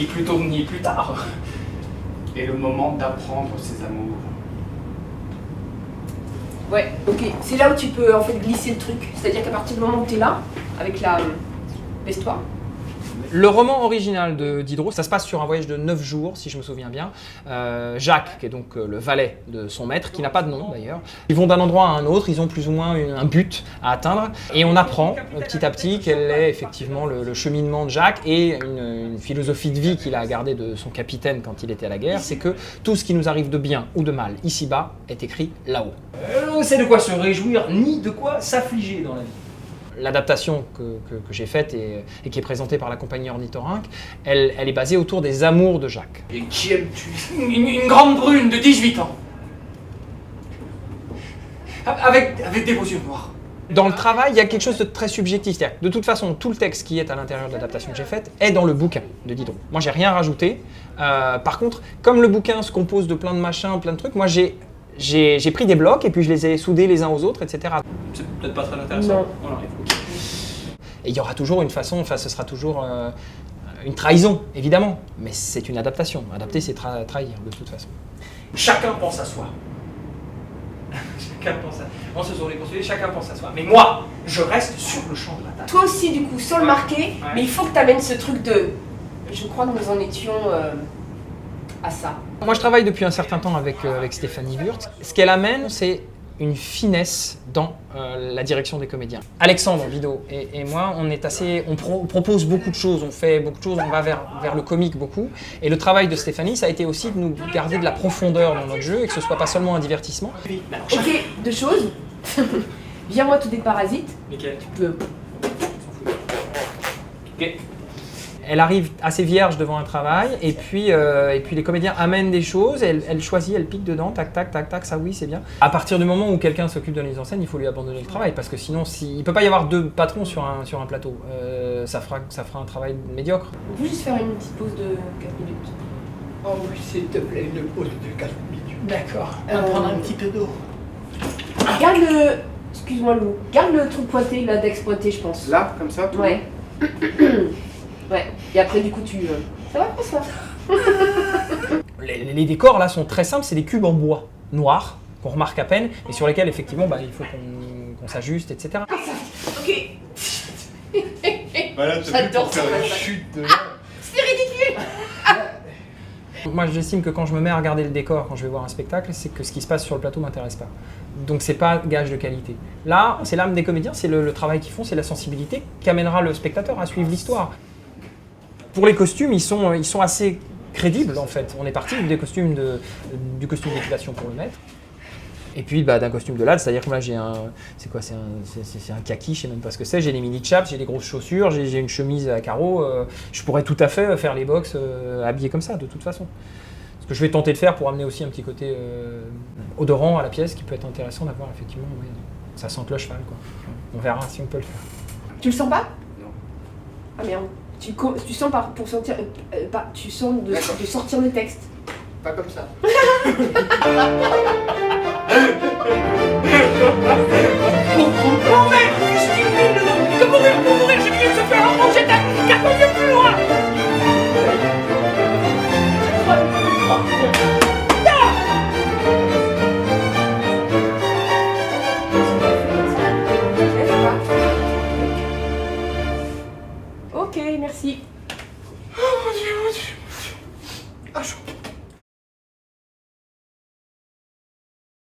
plus tôt ni plus tard. Et le moment d'apprendre ses amours. Ouais, ok. C'est là où tu peux en fait glisser le truc. C'est-à-dire qu'à partir du moment où tu es là, avec la l'histoire. Le roman original de Diderot, ça se passe sur un voyage de 9 jours, si je me souviens bien. Jacques, qui est donc le valet de son maître, qui n'a pas de nom d'ailleurs, ils vont d'un endroit à un autre, ils ont plus ou moins un but à atteindre, et on apprend petit à petit quel est effectivement le cheminement de Jacques, et une philosophie de vie qu'il a gardée de son capitaine quand il était à la guerre, c'est que tout ce qui nous arrive de bien ou de mal ici-bas est écrit là-haut. C'est de quoi se réjouir, ni de quoi s'affliger dans la vie. L'adaptation que j'ai faite et qui est présentée par la compagnie Ornithorynque, elle est basée autour des amours de Jacques. Et qui aimes-tu? Une grande brune de 18 ans. Avec des beaux yeux noirs. Dans le travail, il y a quelque chose de très subjectif. C'est-à-dire que de toute façon, tout le texte qui est à l'intérieur de l'adaptation que j'ai faite est dans le bouquin de Diderot. Moi, j'ai rien rajouté. Par contre, comme le bouquin se compose de plein de machins, plein de trucs, moi j'ai pris des blocs et puis je les ai soudés les uns aux autres, etc. C'est peut-être pas très intéressant. Non. On enlève. Ok. Et il y aura toujours une façon, enfin ce sera toujours une trahison, évidemment. Mais c'est une adaptation. Adapter, c'est trahir, de toute façon. Chacun pense à soi. Chacun pense à... On se sont réconciliés, chacun pense à soi. Mais moi, je reste sur le champ de bataille. Toi aussi, du coup, sans le marquer, Ouais. mais il faut que tu amènes ce truc de. Je crois que nous en étions à ça. Moi, je travaille depuis un certain temps avec Stéphanie Wurtz. Ce qu'elle amène, c'est une finesse dans la direction des comédiens. Alexandre Vidot et moi, on propose beaucoup de choses, on fait beaucoup de choses, on va vers le comique beaucoup. Et le travail de Stéphanie, ça a été aussi de nous garder de la profondeur dans notre jeu et que ce soit pas seulement un divertissement. Ok, deux choses. Viens-moi tous des parasites. Lesquels? Tu peux. Ok. Elle arrive assez vierge devant un travail et puis les comédiens amènent des choses, elle choisit, elle pique dedans, tac, tac, tac, tac, ça oui, c'est bien. À partir du moment où quelqu'un s'occupe de la mise en scène, il faut lui abandonner le travail parce que sinon, il ne peut pas y avoir deux patrons sur un plateau. Ça fera un travail médiocre. On peut juste faire une petite pause de 4 minutes. Oh oui, s'il te plaît, une pause de 4 minutes. D'accord. On va prendre un petit peu d'eau. Garde le. Excuse-moi, Lou. Garde le truc pointé, l'index pointé, je pense. Là, comme ça? Ouais. Ouais. Et après, du coup, tu. Ça va, François? Les décors là sont très simples, c'est des cubes en bois noirs qu'on remarque à peine et sur lesquels effectivement il faut qu'on s'ajuste, etc. Ok. Voilà, J'adore ça. chute de... C'est ridicule. Moi j'estime que quand je me mets à regarder le décor, quand je vais voir un spectacle, c'est que ce qui se passe sur le plateau m'intéresse pas. Donc c'est pas gage de qualité. Là, c'est l'âme des comédiens, c'est le travail qu'ils font, c'est la sensibilité qui amènera le spectateur à suivre l'histoire. Pour les costumes, ils sont assez crédibles en fait. On est parti des costumes du costume d'équitation pour le maître. Et puis d'un costume de lad, c'est-à-dire que là j'ai c'est un kaki, je sais même pas ce que c'est, j'ai des mini chaps, j'ai des grosses chaussures, j'ai une chemise à carreaux, je pourrais tout à fait faire les box habillés comme ça de toute façon. Ce que je vais tenter de faire pour amener aussi un petit côté odorant à la pièce qui peut être intéressant d'avoir effectivement, oui, ça sente le cheval quoi. On verra si on peut le faire. Tu le sens pas? Non. Ah merde. Tu sens pour sortir. Tu sens de sortir le texte. Pas comme ça. Mon maître, je pour mourir, j'ai mieux de se faire un projet d'un 4 minutes plus loin. Ok, merci. Oh mon dieu, mon dieu, mon dieu. Ah, chaud.